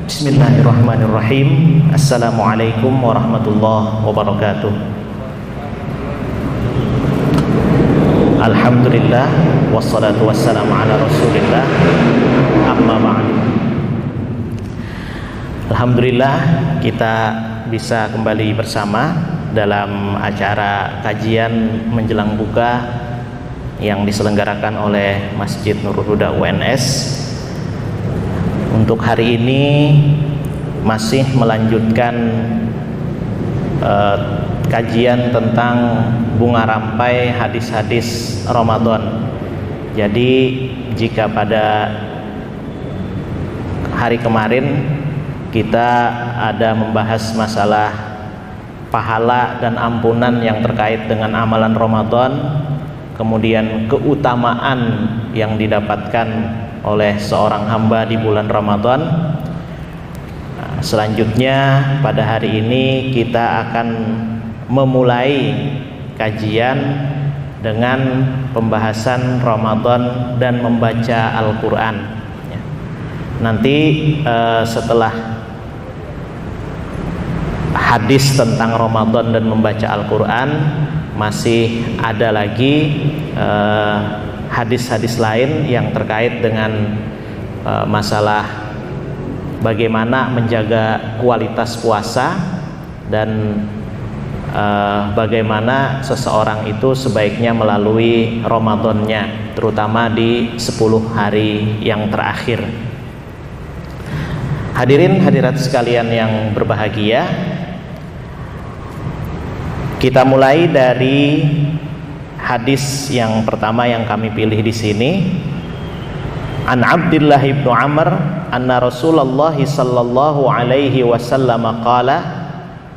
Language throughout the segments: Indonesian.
Bismillahirrahmanirrahim. Assalamualaikum warahmatullahi wabarakatuh. Alhamdulillah, wassalatu wassalamu ala rasulillah, amma ba'd. Alhamdulillah, kita bisa kembali bersama dalam acara kajian menjelang buka yang diselenggarakan oleh Masjid Nurul Huda UNS. Untuk hari ini masih melanjutkan kajian tentang bunga rampai hadis-hadis Ramadan. Jadi jika pada hari kemarin kita ada membahas masalah pahala dan ampunan yang terkait dengan amalan Ramadan, kemudian keutamaan yang didapatkan oleh seorang hamba di bulan Ramadan. Selanjutnya pada hari ini kita akan memulai kajian dengan pembahasan Ramadan dan membaca Al-Quran. Nanti setelah hadis tentang Ramadan dan membaca Al-Quran, masih ada lagi hadis-hadis lain yang terkait dengan masalah bagaimana menjaga kualitas puasa dan bagaimana seseorang itu sebaiknya melalui Ramadannya, terutama di 10 hari yang terakhir. Hadirin hadirat sekalian yang berbahagia, kita mulai dari hadis yang pertama yang kami pilih di sini. An Abdullah ibnu Amr anna Rasulullah sallallahu alaihi wasallam qala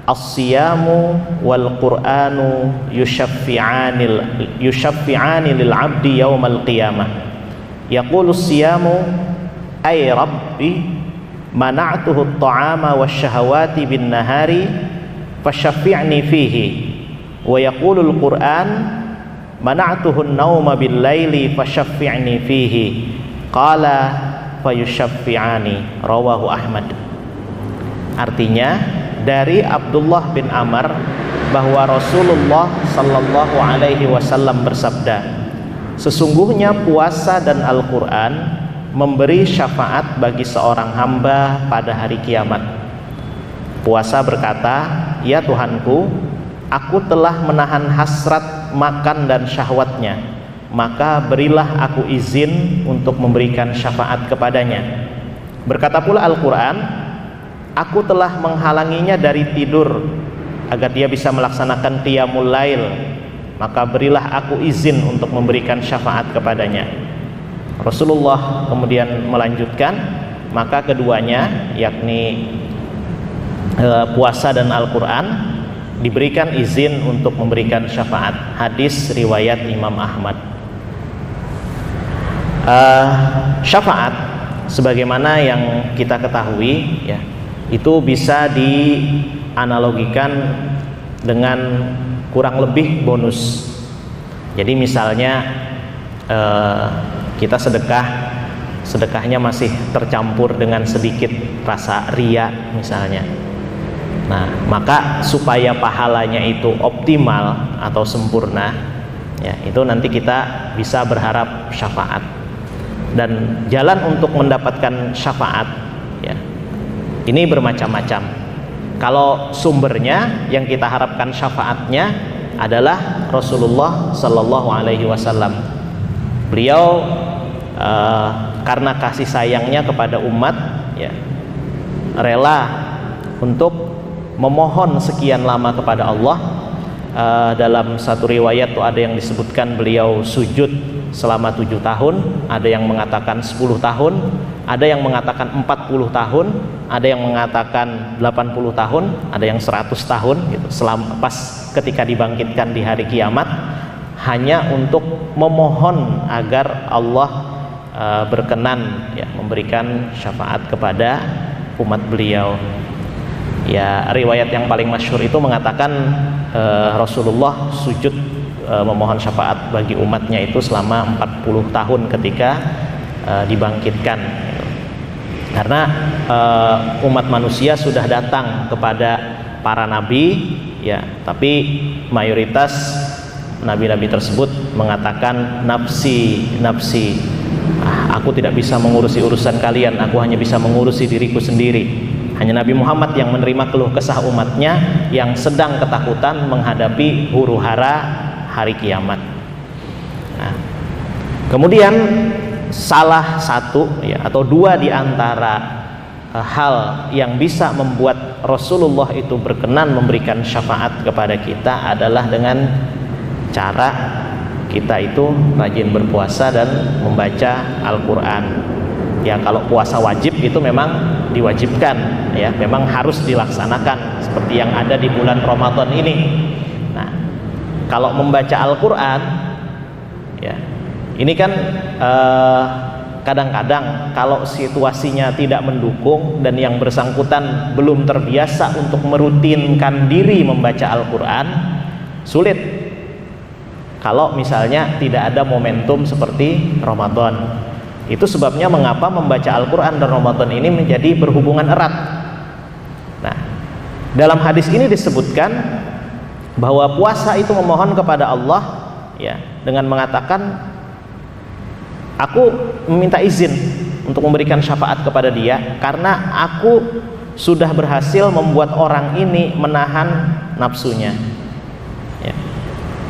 as-siyamu wal Qur'anu yushaffi'ani lil 'abdi yaumal qiyamah. Yaqulu as-siyamu ay rabbi mana'tuhu at-ta'ama wasyahawati bin nahari fashaffi'ni fihi. Wa yaqulu al-Qur'an mana'tuhu an-nauma bil laili fashaffi'ni fihi. Qala fayushaffi'ani. Rawahu Ahmad. Artinya dari Abdullah bin Amr bahwa Rasulullah sallallahu alaihi wasallam bersabda, sesungguhnya puasa dan Al-Quran memberi syafaat bagi seorang hamba pada hari kiamat. Puasa berkata, ya Tuhanku, aku telah menahan hasrat makan dan syahwatnya, maka berilah aku izin untuk memberikan syafaat kepadanya. Berkata pula Al-Quran, aku telah menghalanginya dari tidur agar dia bisa melaksanakan qiyamul lail, maka berilah aku izin untuk memberikan syafaat kepadanya. Rasulullah kemudian melanjutkan, maka keduanya yakni puasa dan Al-Quran diberikan izin untuk memberikan syafaat. Hadis riwayat Imam Ahmad. Syafaat sebagaimana yang kita ketahui ya, itu bisa dianalogikan dengan kurang lebih bonus. Jadi misalnya kita sedekahnya masih tercampur dengan sedikit rasa riya misalnya. Nah, maka supaya pahalanya itu optimal atau sempurna, ya, itu nanti kita bisa berharap syafaat. Dan jalan untuk mendapatkan syafaat, ya, ini bermacam-macam. Kalau sumbernya yang kita harapkan syafaatnya adalah Rasulullah Sallallahu Alaihi Wasallam. Beliau karena kasih sayangnya kepada umat, ya, rela untuk memohon sekian lama kepada Allah. Dalam satu riwayat tuh ada yang disebutkan beliau sujud selama 7 tahun, ada yang mengatakan 10 tahun, ada yang mengatakan 40 tahun, ada yang mengatakan 80 tahun, ada yang 100 tahun gitu, selama pas ketika dibangkitkan di hari kiamat, hanya untuk memohon agar Allah berkenan ya memberikan syafaat kepada umat beliau. Ya, riwayat yang paling masyhur itu mengatakan Rasulullah sujud memohon syafaat bagi umatnya itu selama 40 tahun ketika dibangkitkan. Karena umat manusia sudah datang kepada para nabi, ya, tapi mayoritas nabi-nabi tersebut mengatakan nafsi, nafsi, aku tidak bisa mengurusi urusan kalian, aku hanya bisa mengurusi diriku sendiri. Hanya Nabi Muhammad yang menerima keluh kesah umatnya yang sedang ketakutan menghadapi huru-hara hari kiamat. Nah, kemudian salah satu, ya, atau dua di antara hal yang bisa membuat Rasulullah itu berkenan memberikan syafaat kepada kita adalah dengan cara kita itu rajin berpuasa dan membaca Al-Quran. Ya, kalau puasa wajib itu memang diwajibkan, ya, memang harus dilaksanakan seperti yang ada di bulan Ramadan ini. Nah, kalau membaca Al-Quran, ya, ini kan kadang-kadang kalau situasinya tidak mendukung dan yang bersangkutan belum terbiasa untuk merutinkan diri membaca Al-Quran, sulit kalau misalnya tidak ada momentum seperti Ramadan. Itu sebabnya mengapa membaca Al-Quran dan Ramadan ini menjadi berhubungan erat. Nah, dalam hadis ini disebutkan bahwa puasa itu memohon kepada Allah, ya, dengan mengatakan, aku meminta izin untuk memberikan syafaat kepada dia karena aku sudah berhasil membuat orang ini menahan nafsunya, ya,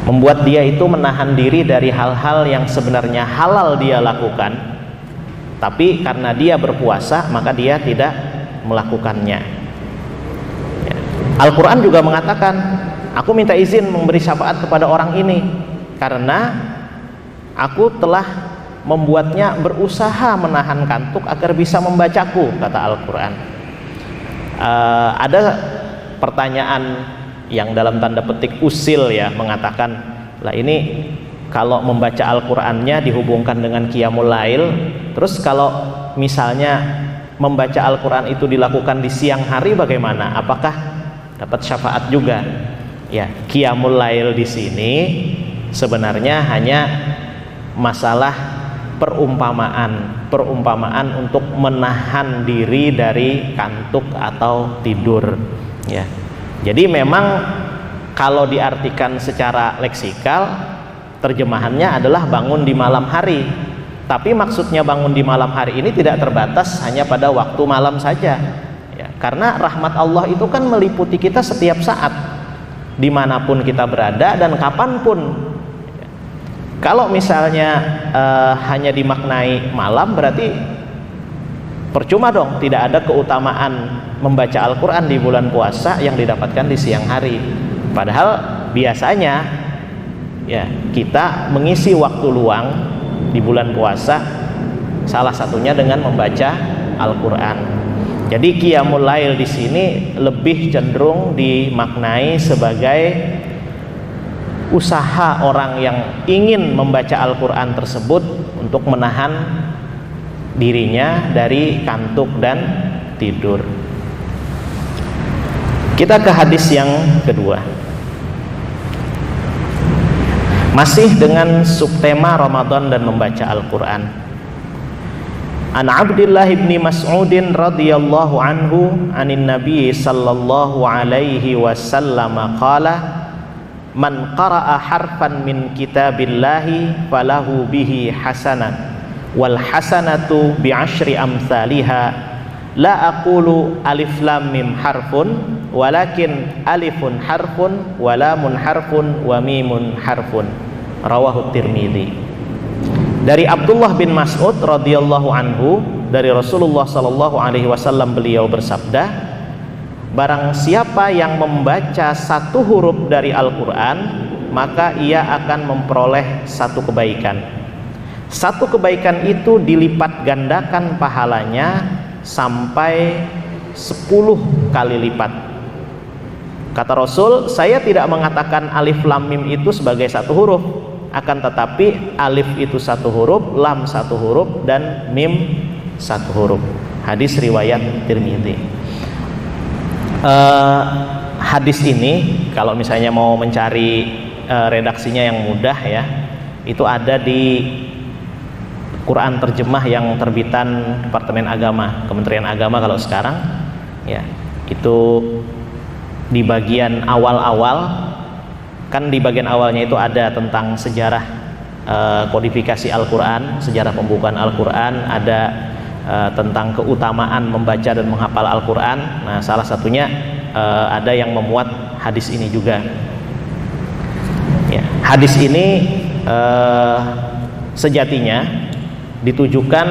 membuat dia itu menahan diri dari hal-hal yang sebenarnya halal dia lakukan, tapi karena dia berpuasa maka dia tidak melakukannya, ya. Al-Quran juga mengatakan, aku minta izin memberi syafaat kepada orang ini karena aku telah membuatnya berusaha menahan kantuk agar bisa membacaku, kata Al-Quran. Ada pertanyaan yang dalam tanda petik usil, ya, mengatakan, lah ini kalau membaca Al-Qurannya dihubungkan dengan Qiyamul Lail, terus kalau misalnya membaca Al-Quran itu dilakukan di siang hari bagaimana? Apakah dapat syafaat juga? Ya, Qiyamul Lail di sini sebenarnya hanya masalah perumpamaan untuk menahan diri dari kantuk atau tidur, ya. Jadi memang kalau diartikan secara leksikal, terjemahannya adalah bangun di malam hari. Tapi maksudnya bangun di malam hari ini tidak terbatas hanya pada waktu malam saja, ya, karena rahmat Allah itu kan meliputi kita setiap saat, dimanapun kita berada dan kapanpun. Kalau misalnya hanya dimaknai malam, berarti percuma dong, tidak ada keutamaan membaca Al-Quran di bulan puasa yang didapatkan di siang hari. Padahal biasanya, ya, kita mengisi waktu luang di bulan puasa salah satunya dengan membaca Al-Quran. Jadi Qiyamul Lail di sini lebih cenderung dimaknai sebagai usaha orang yang ingin membaca Al-Quran tersebut untuk menahan dirinya dari kantuk dan tidur. Kita ke hadis yang kedua, masih dengan subtema Ramadan dan membaca Al-Quran. An Abdullah bin Mas'udin radhiyallahu anhu anin Nabi sallallahu alaihi wasallam qala, man qara'a harfan min kitabillahi falahu bihi hasanah wal hasanatu bi'ashri amsalihha la aqulu alif lam mim harfun walakin alifun harfun wa lamun harfun wa mimun harfun. Rawahu Tirmidzi. Dari Abdullah bin Mas'ud radhiyallahu anhu, dari Rasulullah sallallahu alaihi wasallam, beliau bersabda, barang siapa yang membaca satu huruf dari Al-Quran, maka ia akan memperoleh satu kebaikan. Satu kebaikan itu dilipat gandakan pahalanya sampai 10 kali lipat. Kata Rasul, saya tidak mengatakan alif lam mim itu sebagai satu huruf, akan tetapi alif itu satu huruf, lam satu huruf, dan mim satu huruf. Hadis riwayat Tirmidzi. Hadis ini kalau misalnya mau mencari redaksinya yang mudah, ya, itu ada di Quran terjemah yang terbitan Departemen Agama, Kementerian Agama kalau sekarang, ya itu di bagian awal-awal, kan di bagian awalnya itu ada tentang sejarah kodifikasi Al-Quran, sejarah pembukaan Al-Quran, ada tentang keutamaan membaca dan menghafal Al-Quran. Nah, salah satunya ada yang memuat hadis ini juga. Ya, hadis ini sejatinya ditujukan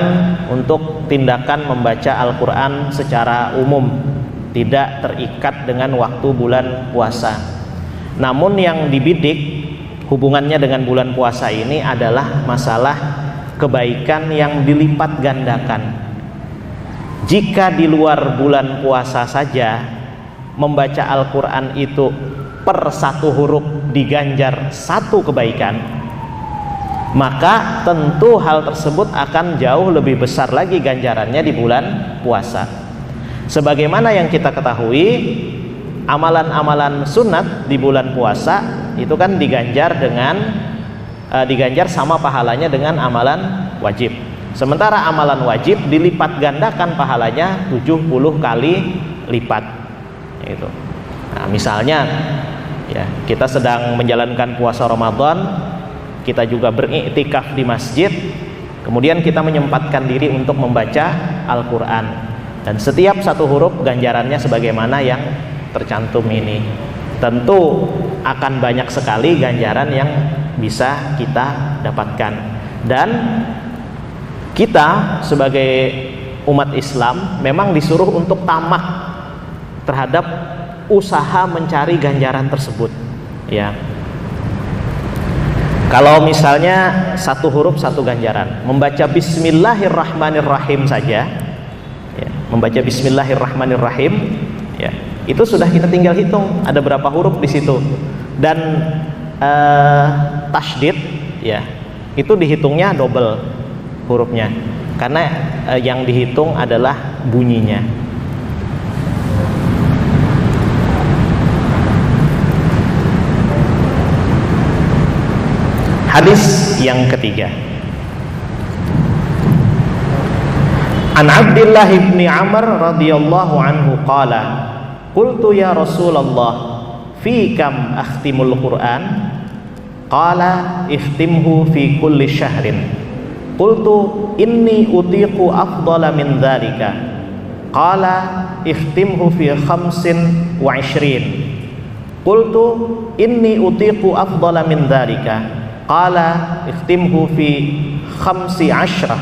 untuk tindakan membaca Al-Quran secara umum, tidak terikat dengan waktu bulan puasa. Namun yang dibidik hubungannya dengan bulan puasa ini adalah masalah kebaikan yang dilipat gandakan. Jika di luar bulan puasa saja membaca Al-Quran itu per satu huruf diganjar satu kebaikan, maka tentu hal tersebut akan jauh lebih besar lagi ganjarannya di bulan puasa. Sebagaimana yang kita ketahui, amalan-amalan sunat di bulan puasa itu kan diganjar sama pahalanya dengan amalan wajib. Sementara amalan wajib dilipat gandakan pahalanya 70 kali lipat. Itu. Nah, misalnya ya, kita sedang menjalankan puasa Ramadan, kita juga beriktikaf di masjid, kemudian kita menyempatkan diri untuk membaca Al-Quran, dan setiap satu huruf ganjarannya sebagaimana yang tercantum ini. Tentu akan banyak sekali ganjaran yang bisa kita dapatkan, dan kita sebagai umat Islam memang disuruh untuk tamak terhadap usaha mencari ganjaran tersebut, ya. Kalau misalnya satu huruf satu ganjaran, membaca Bismillahirrahmanirrahim saja, ya, membaca Bismillahirrahmanirrahim, ya, itu sudah kita tinggal hitung ada berapa huruf di situ. Dan tasydid, ya, itu dihitungnya double hurufnya, karena yang dihitung adalah bunyinya. Hadis yang ketiga, An Abdullah bin Amr radhiyallahu anhu qala qultu ya Rasulullah fi kam akhtimul Quran qala iftimhu fi kulli syahrin qultu inni utiqu afdala min dzalika qala iftimhu fi khamsin wa ishrin qultu inni utiqu afdala min dzalika qala ikhtimhu fi khamsi asyrah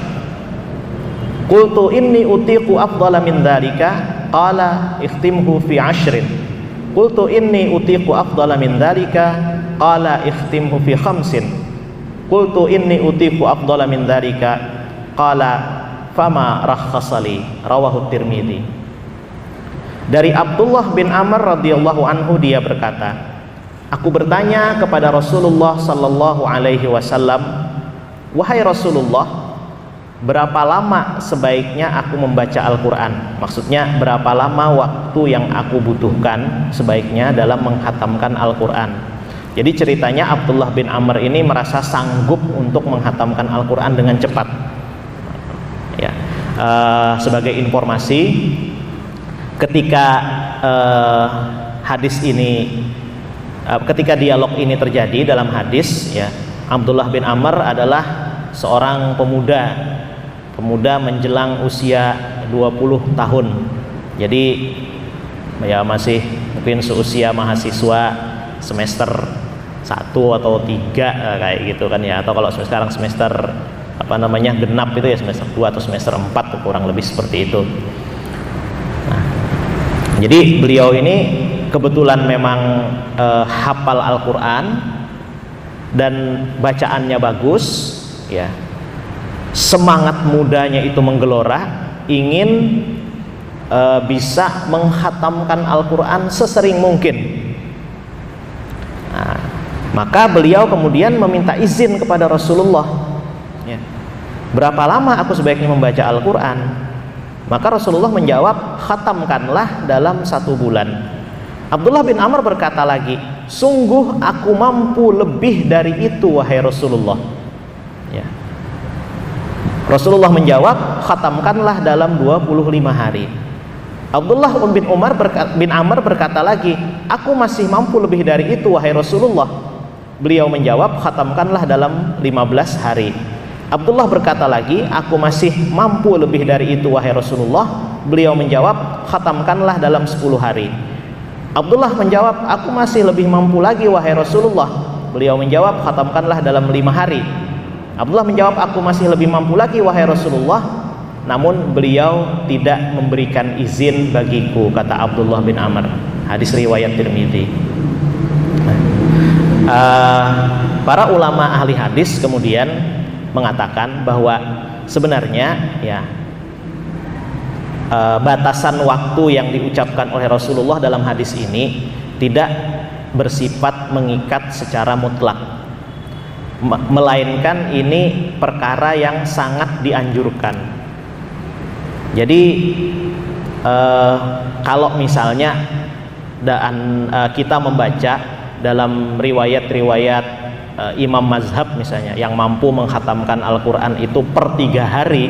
qultu inni utiqu afdala min dhalika qala ikhtimhu fi ashrin qultu inni utiqu afdala min dhalika qala ikhtimhu fi khamsin qultu inni utiqu afdala min dhalika qala fama rakhasali. Rawahu Tirmidzi. Dari Abdullah bin Amr radhiyallahu anhu, dia berkata, aku bertanya kepada Rasulullah sallallahu alaihi wasallam, wahai Rasulullah, berapa lama sebaiknya aku membaca Al-Quran? Maksudnya berapa lama waktu yang aku butuhkan sebaiknya dalam menghatamkan Al-Quran? Jadi ceritanya Abdullah bin Amr ini merasa sanggup untuk menghatamkan Al-Quran dengan cepat. Ya, sebagai informasi, ketika ketika dialog ini terjadi dalam hadis, ya, Abdullah bin Amr adalah seorang pemuda menjelang usia 20 tahun. Jadi ya masih mungkin seusia mahasiswa semester 1 atau 3 kayak gitu kan ya, atau kalau sekarang semester genap itu ya semester 2 atau semester 4, kurang lebih seperti itu. Nah, jadi beliau ini kebetulan memang hafal Al-Quran dan bacaannya bagus, ya. Semangat mudanya itu menggelora, ingin bisa menghatamkan Al-Quran sesering mungkin. Nah, maka beliau kemudian meminta izin kepada Rasulullah, ya, berapa lama aku sebaiknya membaca Al-Quran? Maka Rasulullah menjawab, khatamkanlah dalam 1 bulan. Abdullah bin Amr berkata lagi, sungguh aku mampu lebih dari itu wahai Rasulullah, ya. Rasulullah menjawab, khatamkanlah dalam 25 hari. Abdullah bin Amr berkata lagi, aku masih mampu lebih dari itu wahai Rasulullah. Beliau menjawab, khatamkanlah dalam 15 hari. Abdullah berkata lagi, aku masih mampu lebih dari itu wahai Rasulullah. Beliau menjawab, khatamkanlah dalam 10 hari. Abdullah menjawab, aku masih lebih mampu lagi wahai Rasulullah. Beliau menjawab, khatamkanlah dalam 5 hari. Abdullah menjawab, aku masih lebih mampu lagi wahai Rasulullah. Namun beliau tidak memberikan izin bagiku, kata Abdullah bin Amr. Hadis riwayat Tirmidzi. Para ulama ahli hadis kemudian mengatakan bahwa sebenarnya ya batasan waktu yang diucapkan oleh Rasulullah dalam hadis ini tidak bersifat mengikat secara mutlak, melainkan ini perkara yang sangat dianjurkan. Jadi kalau misalnya kita membaca dalam riwayat-riwayat imam mazhab misalnya yang mampu mengkhatamkan Al-Quran itu per 3 hari,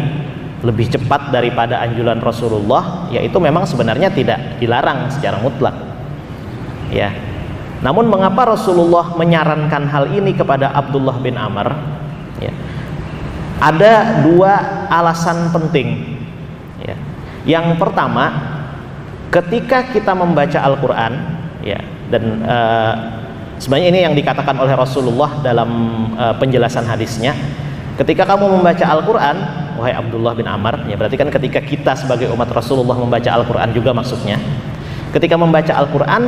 lebih cepat daripada anjuran Rasulullah, ya itu memang sebenarnya tidak dilarang secara mutlak ya. Namun mengapa Rasulullah menyarankan hal ini kepada Abdullah bin Amr ya? Ada 2 alasan penting ya. Yang pertama, ketika kita membaca Al-Quran ya, dan sebenarnya ini yang dikatakan oleh Rasulullah dalam penjelasan hadisnya, ketika kamu membaca Al-Quran wahai Abdullah bin Amr, ya berarti kan ketika kita sebagai umat Rasulullah membaca Al-Quran juga maksudnya. Ketika membaca Al-Quran,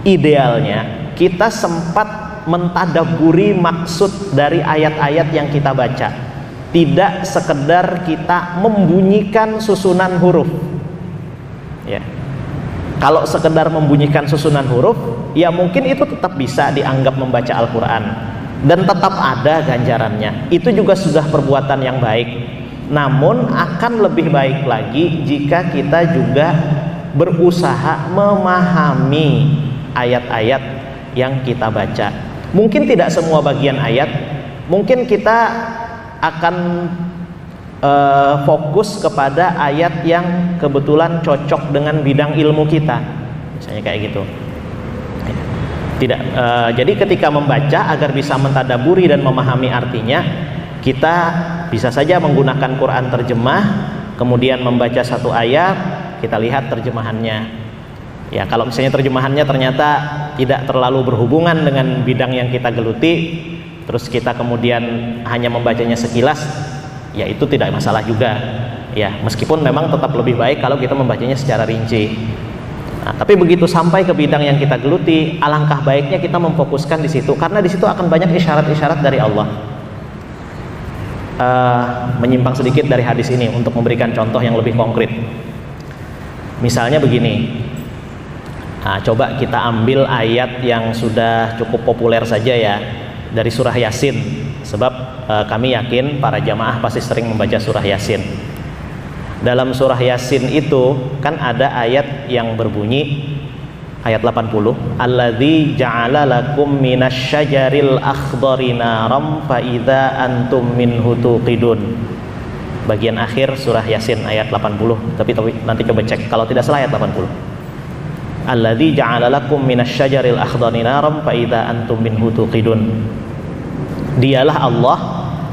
idealnya kita sempat mentadabburi maksud dari ayat-ayat yang kita baca, tidak sekedar kita membunyikan susunan huruf ya. Kalau sekedar membunyikan susunan huruf, ya mungkin itu tetap bisa dianggap membaca Al-Quran dan tetap ada ganjarannya, itu juga sudah perbuatan yang baik. Namun akan lebih baik lagi jika kita juga berusaha memahami ayat-ayat yang kita baca. Mungkin tidak semua bagian ayat, mungkin kita akan fokus kepada ayat yang kebetulan cocok dengan bidang ilmu kita, misalnya kayak gitu. Tidak, jadi ketika membaca agar bisa mentadaburi dan memahami artinya, kita bisa saja menggunakan Quran terjemah, kemudian membaca satu ayat, kita lihat terjemahannya. Ya, kalau misalnya terjemahannya ternyata tidak terlalu berhubungan dengan bidang yang kita geluti, terus kita kemudian hanya membacanya sekilas, ya itu tidak masalah juga ya, meskipun memang tetap lebih baik kalau kita membacanya secara rinci. Nah, tapi begitu sampai ke bidang yang kita geluti, alangkah baiknya kita memfokuskan di situ, karena di situ akan banyak isyarat-isyarat dari Allah. Menyimpang sedikit dari hadis ini untuk memberikan contoh yang lebih konkret. Misalnya begini, nah, coba kita ambil ayat yang sudah cukup populer saja ya, dari surah Yasin, sebab kami yakin para jamaah pasti sering membaca surah Yasin. Dalam surah Yasin itu kan ada ayat yang berbunyi, ayat 80, alladzi ja'ala lakum minasyajaril akhdari naram fa idza antum minhu tuqidun. Bagian akhir surah Yasin ayat 80, tapi nanti coba cek kalau tidak salah ayat 80. Alladzi ja'ala lakum minasyajaril akhdari naram fa idza antum minhu tuqidun. Dialah Allah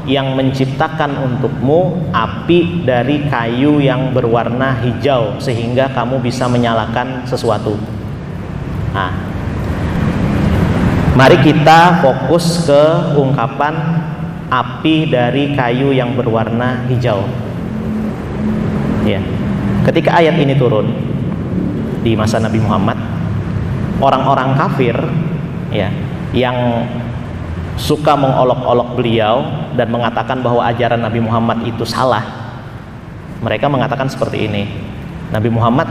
yang menciptakan untukmu api dari kayu yang berwarna hijau sehingga kamu bisa menyalakan sesuatu. Nah, mari kita fokus ke ungkapan api dari kayu yang berwarna hijau. Ya. Ketika ayat ini turun di masa Nabi Muhammad, orang-orang kafir ya, yang suka mengolok-olok beliau dan mengatakan bahwa ajaran Nabi Muhammad itu salah, mereka mengatakan seperti ini, Nabi Muhammad,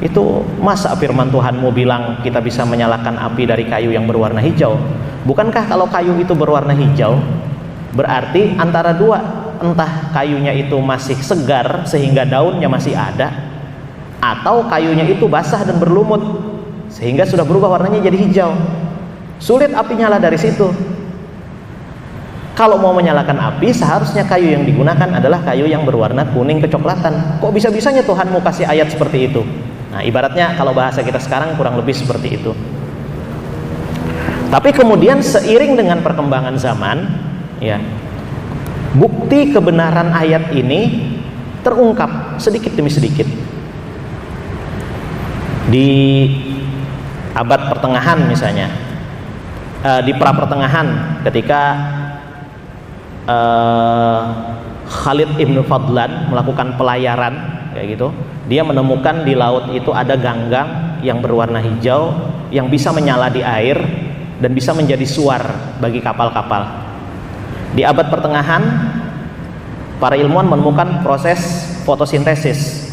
itu masa firman Tuhanmu bilang kita bisa menyalakan api dari kayu yang berwarna hijau? Bukankah kalau kayu itu berwarna hijau berarti antara dua, entah kayunya itu masih segar sehingga daunnya masih ada, atau kayunya itu basah dan berlumut sehingga sudah berubah warnanya jadi hijau. Sulit api nyala dari situ. Kalau mau menyalakan api, seharusnya kayu yang digunakan adalah kayu yang berwarna kuning kecoklatan. Kok bisa-bisanya Tuhanmu kasih ayat seperti itu? Nah, ibaratnya kalau bahasa kita sekarang kurang lebih seperti itu. Tapi kemudian seiring dengan perkembangan zaman, ya, bukti kebenaran ayat ini terungkap sedikit demi sedikit. Di abad pertengahan misalnya, di pra pertengahan ketika Khalid ibn Fadlan melakukan pelayaran kayak gitu, dia menemukan di laut itu ada ganggang yang berwarna hijau yang bisa menyala di air dan bisa menjadi suar bagi kapal-kapal. Di abad pertengahan, para ilmuwan menemukan proses fotosintesis.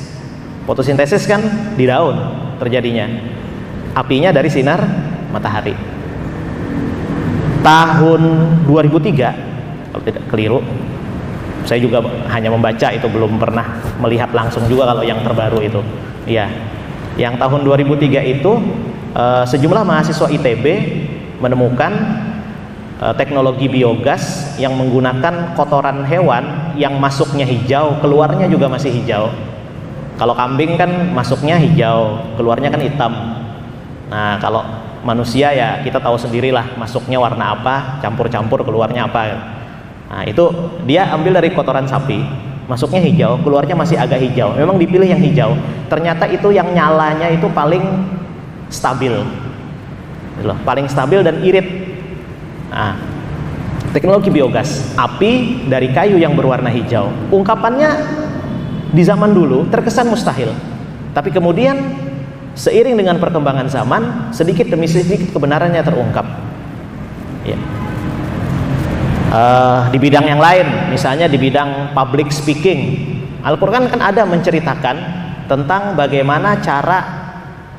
Fotosintesis kan di daun terjadinya, apinya dari sinar matahari. Tahun 2003 kalau tidak keliru, saya juga hanya membaca itu, belum pernah melihat langsung juga kalau yang terbaru itu. Iya, yang tahun 2003 itu sejumlah mahasiswa ITB menemukan teknologi biogas yang menggunakan kotoran hewan yang masuknya hijau, keluarnya juga masih hijau. Kalau kambing kan masuknya hijau, keluarnya kan hitam. Nah, kalau manusia ya kita tahu sendirilah masuknya warna apa, campur-campur keluarnya apa. Nah, itu dia ambil dari kotoran sapi, masuknya hijau, keluarnya masih agak hijau. Memang dipilih yang hijau. Ternyata itu yang nyalanya itu paling stabil, gitu loh, paling stabil dan irit. Nah, teknologi biogas, api dari kayu yang berwarna hijau. Ungkapannya di zaman dulu terkesan mustahil, tapi kemudian seiring dengan perkembangan zaman, sedikit demi sedikit kebenarannya terungkap. Ya. Di bidang yang lain, misalnya di bidang public speaking, Al-Quran kan ada menceritakan tentang bagaimana cara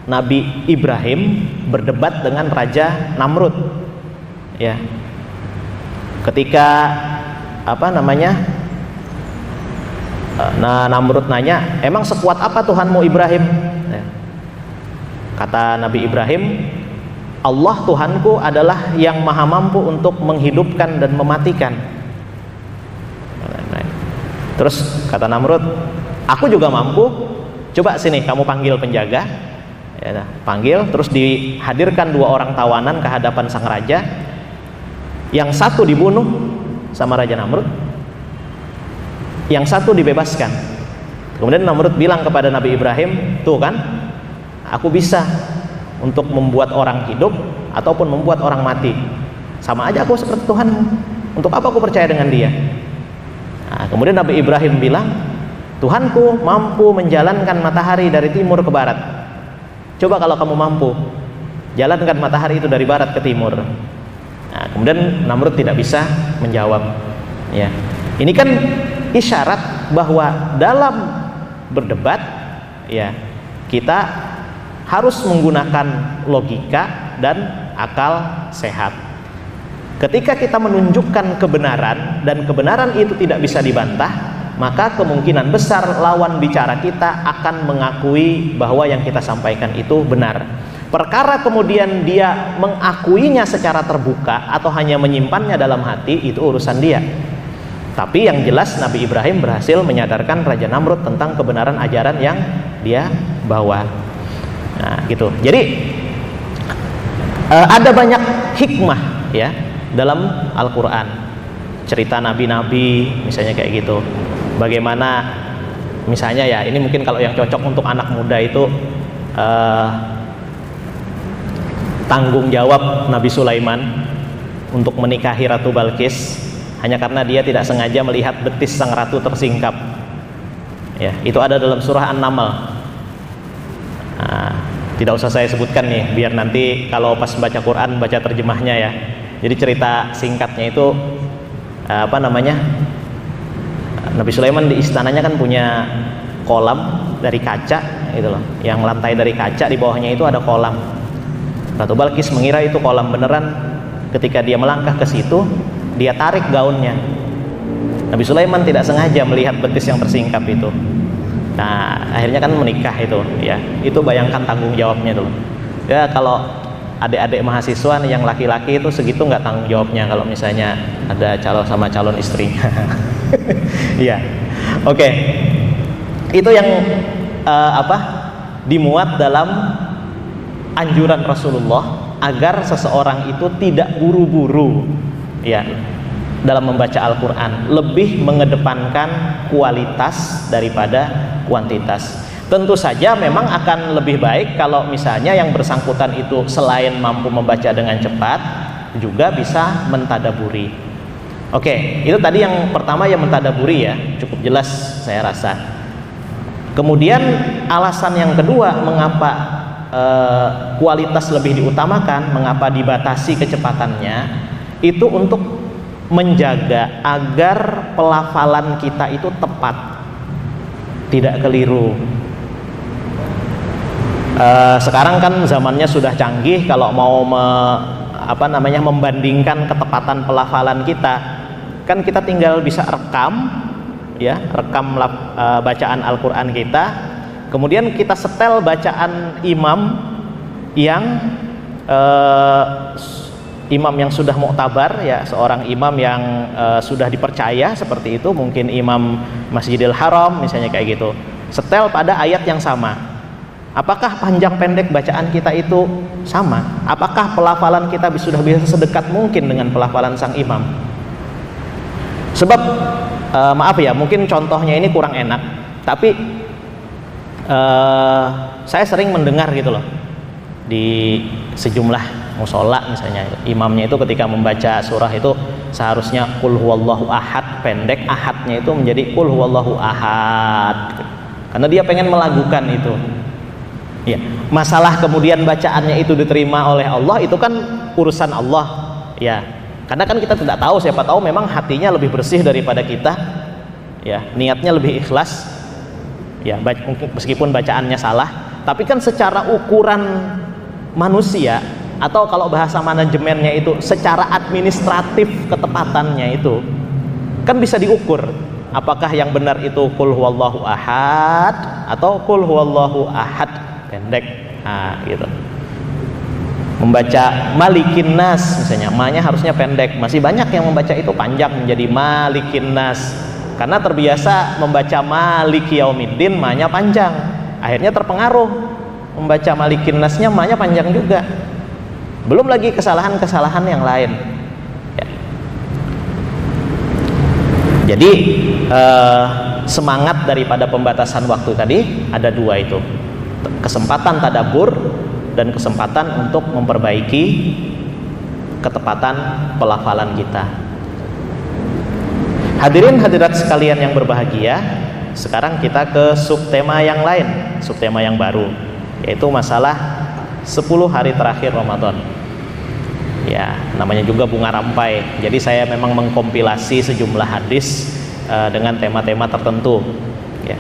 Nabi Ibrahim berdebat dengan Raja Namrud. Ya, ketika Namrud nanya, emang sekuat apa Tuhanmu Ibrahim? Ya. Kata Nabi Ibrahim, Allah Tuhanku adalah yang maha mampu untuk menghidupkan dan mematikan. Terus kata Namrud, aku juga mampu, coba sini kamu panggil penjaga. Ya, panggil, terus dihadirkan dua orang tawanan ke hadapan sang raja. Yang satu dibunuh sama Raja Namrud, yang satu dibebaskan. Kemudian Namrud bilang kepada Nabi Ibrahim, tuh kan, aku bisa untuk membuat orang hidup ataupun membuat orang mati. Sama aja aku seperti Tuhanmu. Untuk apa aku percaya dengan dia? Nah, kemudian Nabi Ibrahim bilang, Tuhanku mampu menjalankan matahari dari timur ke barat. Coba kalau kamu mampu, jalankan matahari itu dari barat ke timur. Nah, kemudian Namrud tidak bisa menjawab. Ya, ini kan isyarat bahwa dalam berdebat, ya, kita harus menggunakan logika dan akal sehat. Ketika kita menunjukkan kebenaran dan kebenaran itu tidak bisa dibantah, maka kemungkinan besar lawan bicara kita akan mengakui bahwa yang kita sampaikan itu benar. Perkara kemudian dia mengakuinya secara terbuka atau hanya menyimpannya dalam hati, itu urusan dia. Tapi yang jelas Nabi Ibrahim berhasil menyadarkan Raja Namrud tentang kebenaran ajaran yang dia bawa. Nah, gitu. Jadi ada banyak hikmah ya dalam Al-Quran. Cerita nabi-nabi misalnya kayak gitu. Bagaimana misalnya ya, ini mungkin kalau yang cocok untuk anak muda itu tanggung jawab Nabi Sulaiman untuk menikahi Ratu Balkis hanya karena dia tidak sengaja melihat betis sang ratu tersingkap. Ya, itu ada dalam surah An-Naml. Nah, tidak usah saya sebutkan nih, biar nanti kalau pas baca Quran baca terjemahnya ya. Jadi cerita singkatnya itu Nabi Sulaiman di istananya kan punya kolam dari kaca gitu loh. Yang lantai dari kaca, di bawahnya itu ada kolam. Ratu Balkis mengira itu kolam beneran. Ketika dia melangkah ke situ, dia tarik gaunnya. Nabi Sulaiman tidak sengaja melihat betis yang tersingkap itu. Nah, akhirnya kan menikah itu, ya. Itu bayangkan tanggung jawabnya dulu. Ya, kalau adik-adik mahasiswa nih yang laki-laki itu segitu nggak tanggung jawabnya kalau misalnya ada calon sama calon istri. Iya, oke. Itu yang dimuat dalam anjuran Rasulullah agar seseorang itu tidak buru-buru, ya, dalam membaca Al-Quran, lebih mengedepankan kualitas daripada kuantitas. Tentu saja memang akan lebih baik kalau misalnya yang bersangkutan itu selain mampu membaca dengan cepat juga bisa mentadaburi. Oke, itu tadi yang pertama, yang mentadaburi, ya, cukup jelas saya rasa. Kemudian alasan yang kedua mengapa kualitas lebih diutamakan, mengapa dibatasi kecepatannya, itu untuk menjaga agar pelafalan kita itu tepat, tidak keliru. Sekarang kan zamannya sudah canggih, kalau mau membandingkan ketepatan pelafalan kita, kan kita tinggal bisa rekam, ya, rekam bacaan Al-Quran kita, kemudian kita setel bacaan imam yang sudah muktabar, ya, seorang imam yang sudah dipercaya seperti itu, mungkin imam Masjidil Haram misalnya kayak gitu, setel pada ayat yang sama. Apakah panjang pendek bacaan kita itu sama? Apakah pelafalan kita sudah bisa sedekat mungkin dengan pelafalan sang imam? Sebab maaf ya, mungkin contohnya ini kurang enak, tapi saya sering mendengar gitu loh, di sejumlah musola misalnya, imamnya itu ketika membaca surah itu seharusnya qul huwallahu ahad, pendek ahadnya itu menjadi qul huwallahu ahad, karena dia pengen melakukan itu. Ya, masalah kemudian bacaannya itu diterima oleh Allah itu kan urusan Allah, ya. Karena kan kita tidak tahu, siapa tahu memang hatinya lebih bersih daripada kita, ya, niatnya lebih ikhlas, ya, meskipun bacaannya salah. Tapi kan secara ukuran manusia, atau kalau bahasa manajemennya itu secara administratif ketepatannya itu kan bisa diukur. Apakah yang benar itu qul huwallahu ahad atau qul huwallahu ahad pendek, gitu. Membaca malikin nas misalnya, ma-nya harusnya pendek, masih banyak yang membaca itu panjang menjadi malikin nas, karena terbiasa membaca maliki yaumiddin, ma-nya panjang, akhirnya terpengaruh membaca malikin nasnya, ma-nya panjang juga, belum lagi kesalahan-kesalahan yang lain, ya. Jadi semangat daripada pembatasan waktu tadi ada dua itu, kesempatan tadabbur dan kesempatan untuk memperbaiki ketepatan pelafalan kita. Hadirin hadirat sekalian yang berbahagia, sekarang kita ke subtema yang lain, subtema yang baru, yaitu masalah 10 hari terakhir Ramadan. Ya, namanya juga bunga rampai. Jadi saya memang mengkompilasi sejumlah hadis dengan tema-tema tertentu, ya.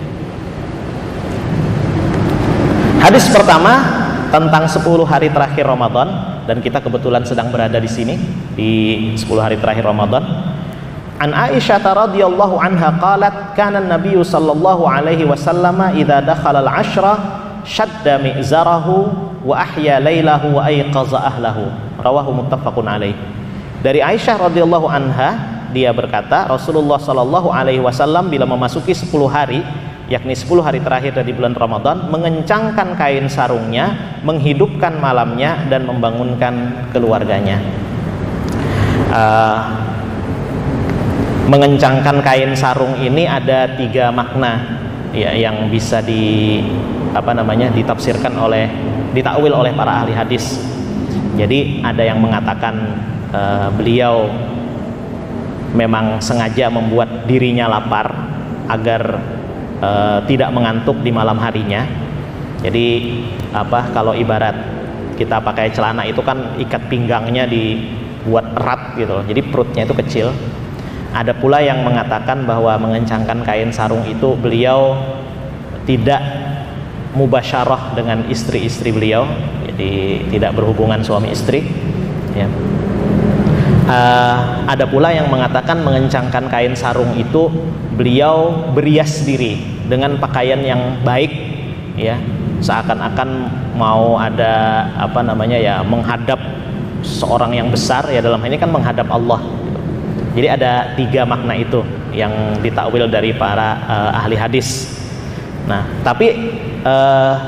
Hadis pertama tentang 10 hari terakhir Ramadan, dan kita kebetulan sedang berada di sini di 10 hari terakhir Ramadan. An Aisyah radhiyallahu anha qalat kana an-nabiy sallallahu alaihi wasallam idza dakhala al-'ashra shadda mi'zarahu wa ahya lailahu wa ayqaza ahlahu. Rawahu muttafaqun alaih. Dari Aisyah radhiyallahu anha, dia berkata, Rasulullah sallallahu alaihi wasallam bila memasuki 10 hari, yakni 10 hari terakhir dari bulan Ramadan, mengencangkan kain sarungnya, menghidupkan malamnya, dan membangunkan keluarganya. Mengencangkan kain sarung ini ada 3 makna, ya, yang bisa ditafsirkan ditakwil oleh para ahli hadis. Jadi ada yang mengatakan beliau memang sengaja membuat dirinya lapar agar tidak mengantuk di malam harinya. Jadi kalau ibarat kita pakai celana itu kan ikat pinggangnya dibuat erat gitu loh, jadi perutnya itu kecil. Ada pula yang mengatakan bahwa mengencangkan kain sarung itu beliau tidak mubasyarah dengan istri-istri beliau, jadi tidak berhubungan suami istri, ya. Ada pula yang mengatakan mengencangkan kain sarung itu beliau berias diri dengan pakaian yang baik, ya, seakan-akan mau ada apa namanya ya, menghadap seorang yang besar, ya dalam hal ini kan menghadap Allah gitu. Jadi ada 3 makna itu yang ditakwil dari para ahli hadis. Nah, tapi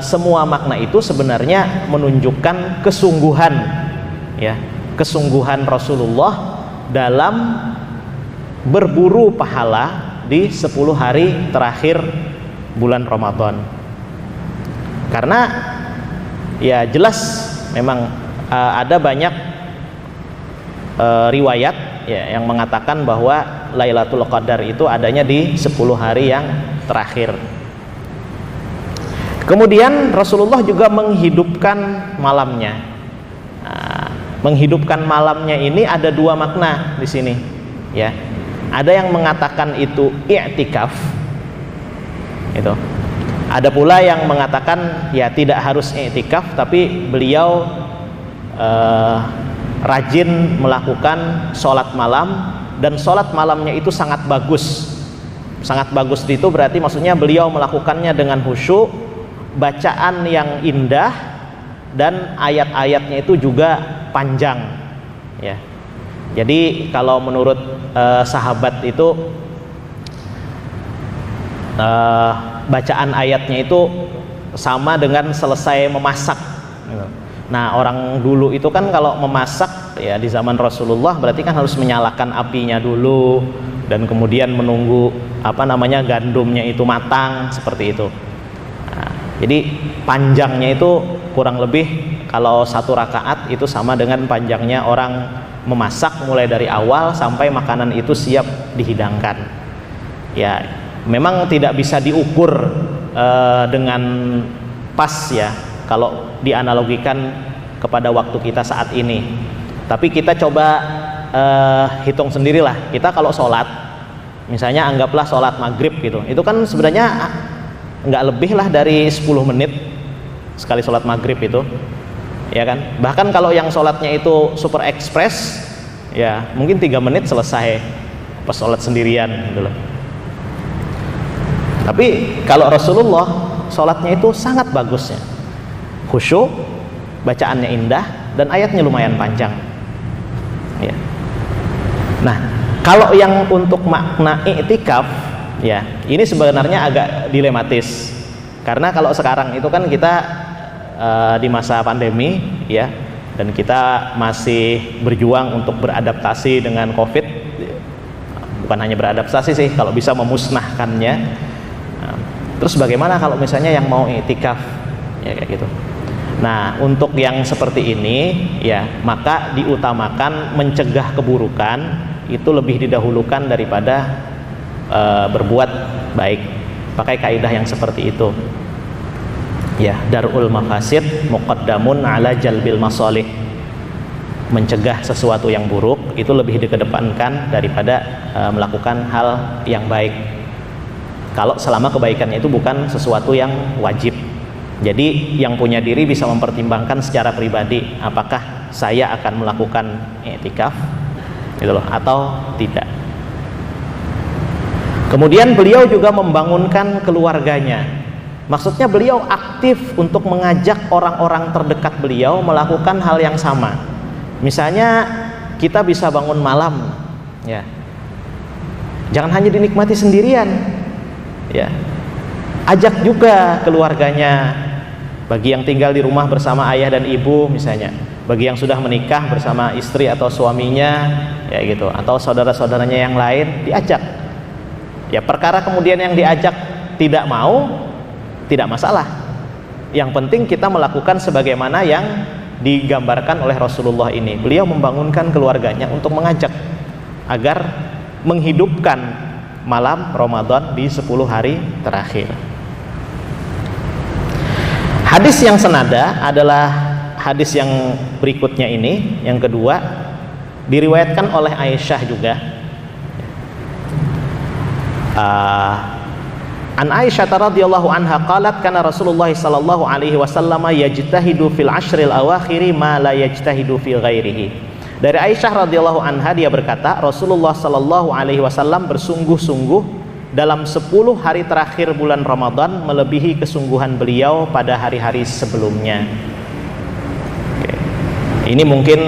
semua makna itu sebenarnya menunjukkan kesungguhan, ya, kesungguhan Rasulullah dalam berburu pahala di 10 hari terakhir bulan Ramadan. Karena ya jelas memang ada banyak riwayat ya yang mengatakan bahwa Lailatul Qadar itu adanya di 10 hari yang terakhir. Kemudian Rasulullah juga menghidupkan malamnya. Nah, menghidupkan malamnya ini ada 2 makna di sini, ya. Ada yang mengatakan itu i'tikaf, itu. Ada pula yang mengatakan ya tidak harus i'tikaf, tapi beliau rajin melakukan sholat malam, dan sholat malamnya itu sangat bagus. Sangat bagus itu berarti maksudnya beliau melakukannya dengan khusyuk, bacaan yang indah, dan ayat-ayatnya itu juga panjang, ya. Jadi kalau menurut sahabat itu bacaan ayatnya itu sama dengan selesai memasak. Nah, orang dulu itu kan kalau memasak ya di zaman Rasulullah berarti kan harus menyalakan apinya dulu, dan kemudian menunggu apa namanya gandumnya itu matang seperti itu. Nah, jadi panjangnya itu kurang lebih kalau 1 rakaat itu sama dengan panjangnya orang memasak mulai dari awal sampai makanan itu siap dihidangkan. Ya, memang tidak bisa diukur dengan pas ya kalau dianalogikan kepada waktu kita saat ini. Tapi kita coba hitung sendirilah. Kita kalau sholat, misalnya anggaplah sholat maghrib gitu, itu kan sebenarnya nggak lebih lah dari 10 menit sekali sholat maghrib itu, ya kan. Bahkan kalau yang sholatnya itu super express, ya mungkin 3 menit selesai pas sholat sendirian gitu loh. Tapi kalau Rasulullah sholatnya itu sangat bagusnya, khusyuk, bacaannya indah, dan ayatnya lumayan panjang, ya. Nah, kalau yang untuk makna i'tikaf, ya ini sebenarnya agak dilematis, karena kalau sekarang itu kan kita di masa pandemi, ya, dan kita masih berjuang untuk beradaptasi dengan COVID. Bukan hanya beradaptasi sih, kalau bisa memusnahkannya. Terus bagaimana kalau misalnya yang mau i'tikaf, ya kayak gitu. Nah, untuk yang seperti ini, ya maka diutamakan mencegah keburukan itu lebih didahulukan daripada berbuat baik. Pakai kaidah yang seperti itu. Ya, darul mafasid muqaddamun ala jalbil masalih. Mencegah sesuatu yang buruk itu lebih dikedepankan daripada melakukan hal yang baik. Kalau selama kebaikannya itu bukan sesuatu yang wajib. Jadi yang punya diri bisa mempertimbangkan secara pribadi, apakah saya akan melakukan i'tikaf gitu loh, atau tidak. Kemudian beliau juga membangunkan keluarganya. Maksudnya beliau aktif untuk mengajak orang-orang terdekat beliau melakukan hal yang sama. Misalnya kita bisa bangun malam, ya. Jangan hanya dinikmati sendirian, ya. Ajak juga keluarganya. Bagi yang tinggal di rumah bersama ayah dan ibu misalnya, bagi yang sudah menikah bersama istri atau suaminya, ya gitu, atau saudara-saudaranya yang lain diajak. Ya, perkara kemudian yang diajak tidak mau, tidak masalah. Yang penting kita melakukan sebagaimana yang digambarkan oleh Rasulullah ini. Beliau membangunkan keluarganya untuk mengajak agar menghidupkan malam Ramadan di 10 hari terakhir. Hadis yang senada adalah hadis yang berikutnya ini, yang kedua, diriwayatkan oleh Aisyah juga. An Aisyah radhiyallahu anha qalat kana Rasulullah sallallahu alaihi wasallam yajtahidu fil ashril awakhiri ma la yajtahidu fi ghairihi. Dari Aisyah radhiyallahu anha dia berkata, Rasulullah sallallahu alaihi wasallam bersungguh-sungguh dalam 10 hari terakhir bulan Ramadan melebihi kesungguhan beliau pada hari-hari sebelumnya. Oke. Ini mungkin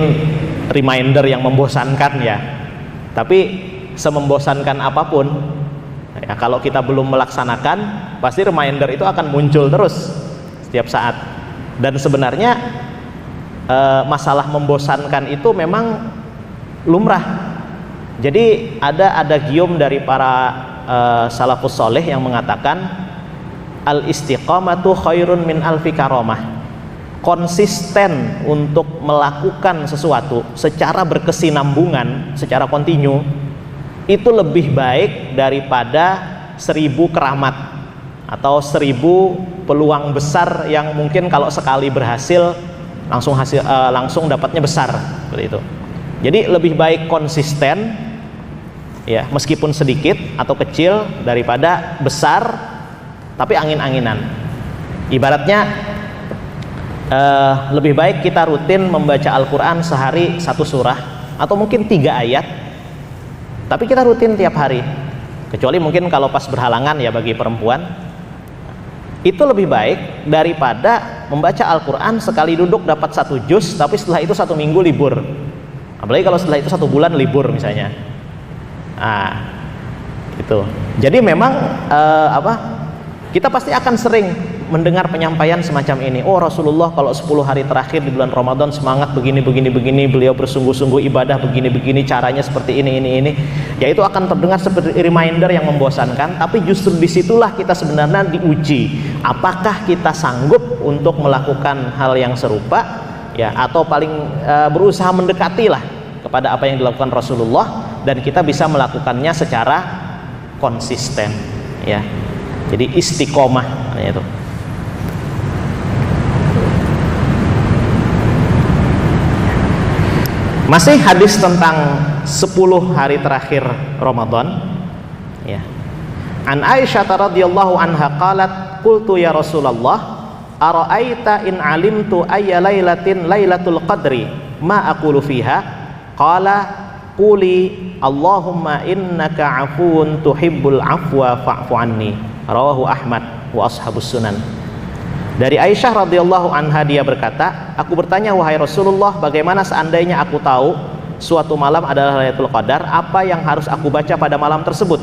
reminder yang membosankan ya, tapi semembosankan apapun ya, kalau kita belum melaksanakan, pasti reminder itu akan muncul terus setiap saat. Dan sebenarnya masalah membosankan itu memang lumrah. Jadi ada gium dari para salafus soleh yang mengatakan al istiqamatu khairun min alfi karamah. Konsisten untuk melakukan sesuatu secara berkesinambungan, secara kontinu, itu lebih baik daripada 1000 keramat atau 1000 peluang besar yang mungkin kalau sekali berhasil langsung dapatnya besar, seperti itu. Jadi lebih baik konsisten ya, meskipun sedikit atau kecil daripada besar tapi angin-anginan. Ibaratnya lebih baik kita rutin membaca Al-Quran sehari 1 surah atau mungkin 3 ayat, tapi kita rutin tiap hari. Kecuali mungkin kalau pas berhalangan ya bagi perempuan, itu lebih baik daripada membaca Al-Quran sekali duduk dapat 1 juz tapi setelah itu 1 minggu libur. Apalagi kalau setelah itu 1 bulan libur misalnya. Itu. Jadi memang kita pasti akan sering mendengar penyampaian semacam ini. Oh, Rasulullah kalau 10 hari terakhir di bulan Ramadan semangat begini, beliau bersungguh-sungguh ibadah begini, caranya seperti ini. Ya itu akan terdengar seperti reminder yang membosankan, tapi justru disitulah kita sebenarnya diuji. Apakah kita sanggup untuk melakukan hal yang serupa ya, atau paling berusaha mendekati lah kepada apa yang dilakukan Rasulullah, dan kita bisa melakukannya secara konsisten ya. Jadi istiqomah itu. Masih hadis tentang 10 hari terakhir Ramadan ya. An Aisyah radhiyallahu anha qalat qultu ya Rasulullah ara'aita in alimtu ayya lailatin lailatul qadri ma aqulu fiha qala quli Allahumma innaka afuun tuhibbul afwa fa'fu anni. Rawahu Ahmad wa ashabus sunan. Dari Aisyah radhiyallahu anha dia berkata, aku bertanya wahai Rasulullah, bagaimana seandainya aku tahu suatu malam adalah Lailatul Qadar, apa yang harus aku baca pada malam tersebut?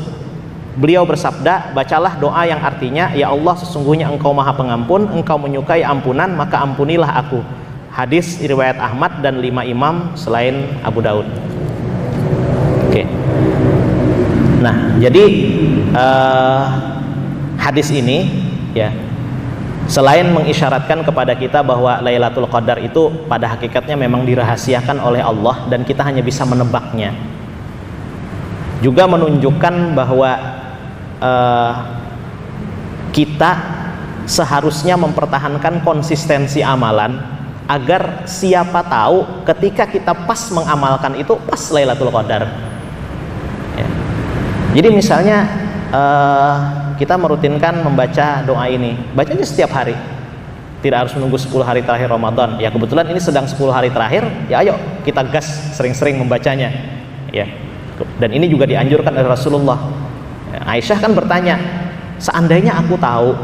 Beliau bersabda, bacalah doa yang artinya, ya Allah sesungguhnya Engkau Maha Pengampun, Engkau menyukai ampunan, maka ampunilah aku. Hadis riwayat Ahmad dan 5 imam selain Abu Daud. Oke. Nah, jadi hadis ini ya, selain mengisyaratkan kepada kita bahwa Lailatul Qadar itu pada hakikatnya memang dirahasiakan oleh Allah dan kita hanya bisa menebaknya, juga menunjukkan bahwa kita seharusnya mempertahankan konsistensi amalan agar siapa tahu ketika kita pas mengamalkan itu pas Lailatul Qadar ya. Jadi misalnya kita merutinkan membaca doa ini, bacanya setiap hari, tidak harus menunggu 10 hari terakhir Ramadan ya. Kebetulan ini sedang 10 hari terakhir ya, ayo kita gas sering-sering membacanya ya. Dan ini juga dianjurkan oleh Rasulullah ya. Aisyah kan bertanya, seandainya aku tahu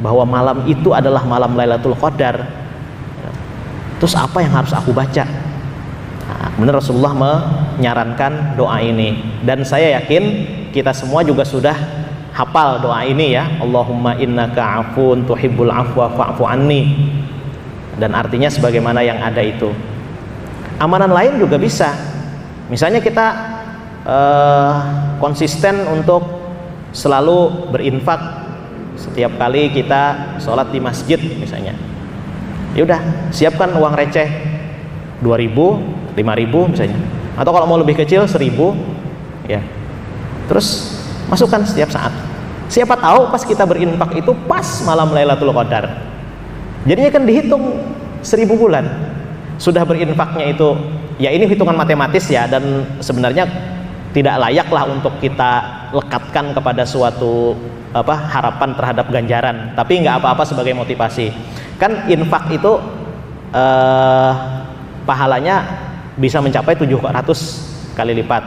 bahwa malam itu adalah malam Lailatul Qadar ya, terus apa yang harus aku baca? Nah, kemudian Rasulullah menyarankan doa ini, dan saya yakin kita semua juga sudah hafal doa ini ya, Allahumma innaka afun tuhibbul afwa fa'fu anni, dan artinya sebagaimana yang ada itu. Amalan lain juga bisa, misalnya kita konsisten untuk selalu berinfak setiap kali kita sholat di masjid misalnya. Ya udah, siapkan uang receh 2.000, 5.000 misalnya, atau kalau mau lebih kecil 1.000 ya, terus masukkan setiap saat. Siapa tahu pas kita berinfak itu pas malam Lailatul Qadar, jadinya kan dihitung 1000 bulan. Sudah berinfaknya itu ya, ini hitungan matematis ya, dan sebenarnya tidak layaklah untuk kita lekatkan kepada suatu harapan terhadap ganjaran, tapi nggak apa-apa sebagai motivasi. Kan infak itu pahalanya bisa mencapai 700 kali lipat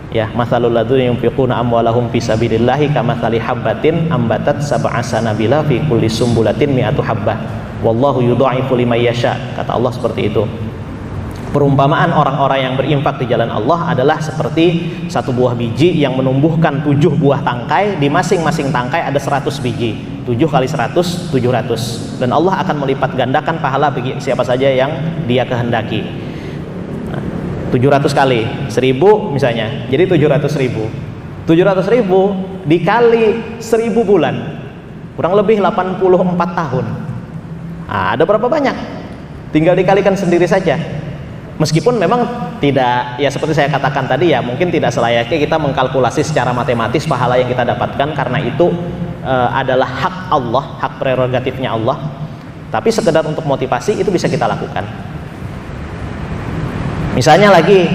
Ya, matsalul ladzina yunfiquna amwalahum fi sabilillahi kamatsali habbatin ambatat sab'a sanabila fi kulli sumbulatin mi'atu habbah wallahu yudha'ifu liman yasha. Kata Allah seperti itu. Perumpamaan orang-orang yang berinfak di jalan Allah adalah seperti satu buah biji yang menumbuhkan 7 buah tangkai, di masing-masing tangkai ada 100 biji. 7 kali 100, 700. Dan Allah akan melipat gandakan pahala bagi siapa saja yang Dia kehendaki. 700 kali 1000 misalnya, jadi 700.000. 700.000 dikali 1000 bulan, kurang lebih 84 tahun. Nah, ada berapa banyak? Tinggal dikalikan sendiri saja. Meskipun memang tidak, ya seperti saya katakan tadi ya, mungkin tidak selayaknya kita mengkalkulasi secara matematis pahala yang kita dapatkan, karena itu adalah hak Allah, hak prerogatifnya Allah. Tapi sekedar untuk motivasi itu bisa kita lakukan. Misalnya lagi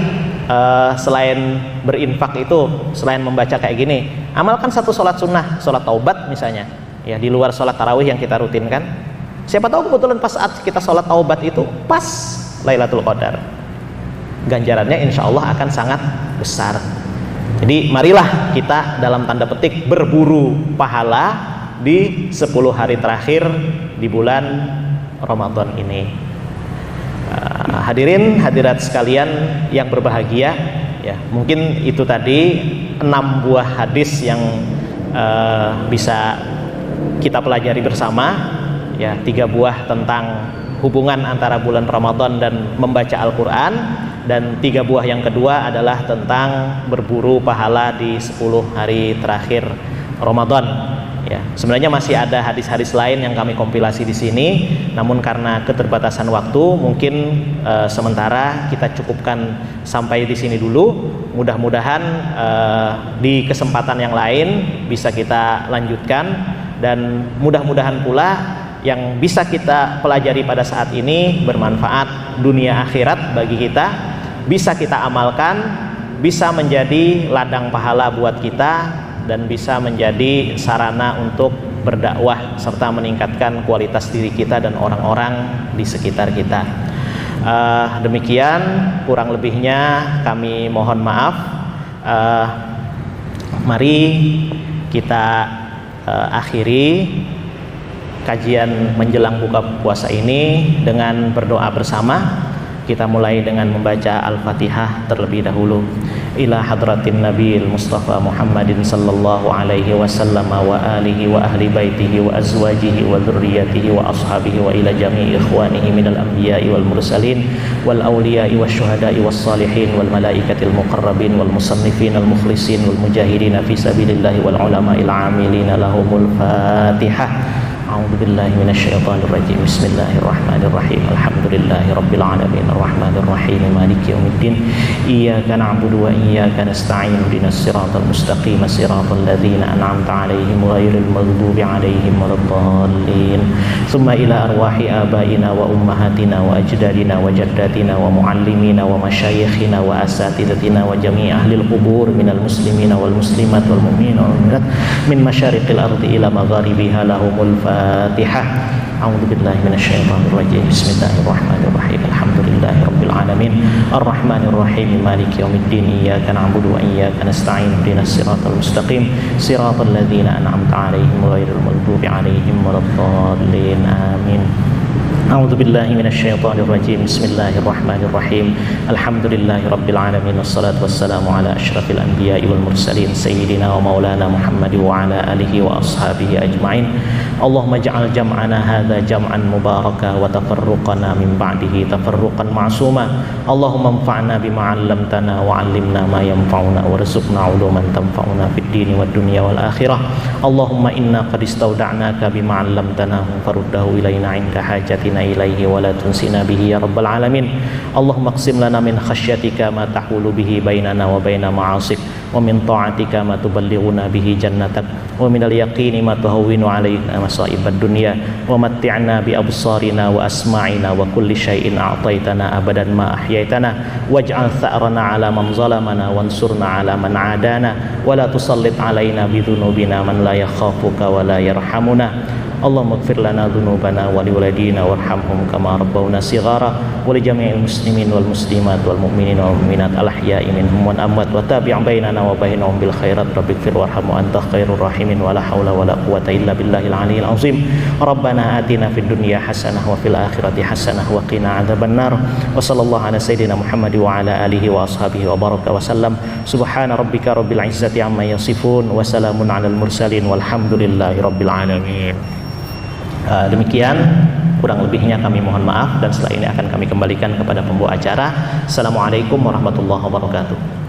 selain berinfak itu, selain membaca kayak gini, amalkan satu sholat sunnah, sholat taubat misalnya, ya di luar sholat tarawih yang kita rutinkan. Siapa tahu kebetulan pas saat kita sholat taubat itu pas Lailatul Qadar, ganjarannya insya Allah akan sangat besar. Jadi marilah kita dalam tanda petik berburu pahala di 10 hari terakhir di bulan Ramadan ini. Hadirin hadirat sekalian yang berbahagia, ya mungkin itu tadi 6 buah hadis yang bisa kita pelajari bersama, ya 3 buah tentang hubungan antara bulan Ramadan dan membaca Al-Quran, dan 3 buah yang kedua adalah tentang berburu pahala di 10 hari terakhir Ramadan. Ya, sebenarnya masih ada hadis-hadis lain yang kami kompilasi di sini, namun karena keterbatasan waktu mungkin sementara kita cukupkan sampai di sini dulu. Mudah-mudahan di kesempatan yang lain bisa kita lanjutkan, dan mudah-mudahan pula yang bisa kita pelajari pada saat ini bermanfaat dunia akhirat bagi kita, bisa kita amalkan, bisa menjadi ladang pahala buat kita, dan bisa menjadi sarana untuk berdakwah serta meningkatkan kualitas diri kita dan orang-orang di sekitar kita. Demikian, kurang lebihnya kami mohon maaf. Mari kita akhiri kajian menjelang buka puasa ini dengan berdoa bersama. Kita mulai dengan membaca Al-Fatihah terlebih dahulu. Ila hadratin Nabiil Mustafa Muhammadin sallallahu alaihi wasallam wa alihi wa ahli baitihi wa azwajihi wa dzurriyyatihi wa ashabihi wa ila jami'i ikhwanihi minal anbiya'i wal mursalin wal awliya'i wasyuhada'i was salihin wal malaikatil muqarrabin wal musannifin al mukhlisin wal mujahidin fi sabilillahi wal ulama'il 'amilina lahumul Fatihah. A'udzu billahi minasyaitonir rajim. Bismillahirrahmanirrahim. Alhamdulillahi rabbil alamin arrahmanir rahim maliki yaumiddin. Iyyaka na'budu wa iyyaka nasta'in. Ihdinas siratal mustaqim siratal ladzina an'amta 'alaihim ghairil maghdubi 'alaihim waladdallin. Tsumma ila arwahi abaina wa ummahatina wa ajdadina wa jaddatina wa muallimina wa masyayikhina wa asatidatina wa jami'i ahlil qubur minal muslimina wal muslimat wal mu'minina wal mu'minat min masyariqil ardi ila magharibiha lahumul Fatihah. A'udzu billahi minasyaitonir rajim. Bismillahirrahmanirrahim. Alhamdulillahi rabbil alamin arrahmanir rahim maliki yaumiddin. Iyyaka na'budu wa iyyaka nasta'in. Ihdinas siratal mustaqim siratal ladzina an'amta 'alaihim ghairil maghdubi 'alaihim waladdallin. Amin. A'udzu billahi minasyaitonir rajim. Bismillahirrahmanirrahim. Alhamdulillahi rabbil alamin wassalatu wassalamu ala asyrafil anbiya'i wal mursalin sayyidina wa maulana Muhammad wa ala alihi wa ashabihi ajma'in. Allahumma ij'al jam'ana hadza jam'an mubaraka wa tafarruqana min ba'dihi tafarruqan ma'suma. Allahumma anfa'na bima 'allamtana wa 'allimna ma yanfa'una warzuqna 'uluman tanfa'una fid dini wad dunya wal akhirah. Allahumma inna qad istawda'naka bima 'allamtana faruddahu ilaina 'inda hajatina ilaihi wa la tunsina bihi ya rabbal alamin. Allahumma qsim lana min khasyatika ma tahulu bihi bainana wa baina ma'asik wa min ta'atika ma tuballighuna bihi jannatak wa minal yaqini ma tuhawwinu 'alaina masa'ibad dunya wa matti'na bi absarina wa asma'ina wa kulli syai'in a'taitana abadan ma ahyaitana waj'al tha'rana 'ala man zalamana wansurna 'ala man 'adana wa la tusallit 'alaina bi dhunubina man la yakhafuka wa la yarhamuna. Allahumma ighfir lana dhunubana wa liwalidina warhamhum kama rabbawna shighara wa li jami'il muslimin wal muslimat wal mu'minin wal mu'minat al ahya'i minhum wal amwat wa tabi' bainana wa bainahum bil khairat rabbighfir warham wa anta khairur rahimin wa la haula wa la quwwata illa billahil aliyyil azim. Rabbana atina fid dunya hasanah wa fil akhirati hasanah wa qina adzaban nar. Wa sallallahu ala sayyidina Muhammad wa ala alihi wa ashabihi wa baraka wa sallam. Subhana rabbika rabbil izzati amma yasifun wa salamun alal mursalin walhamdulillahi rabbil alamin. Demikian kurang lebihnya kami mohon maaf, dan setelah ini akan kami kembalikan kepada pembawa acara. Assalamualaikum warahmatullahi wabarakatuh.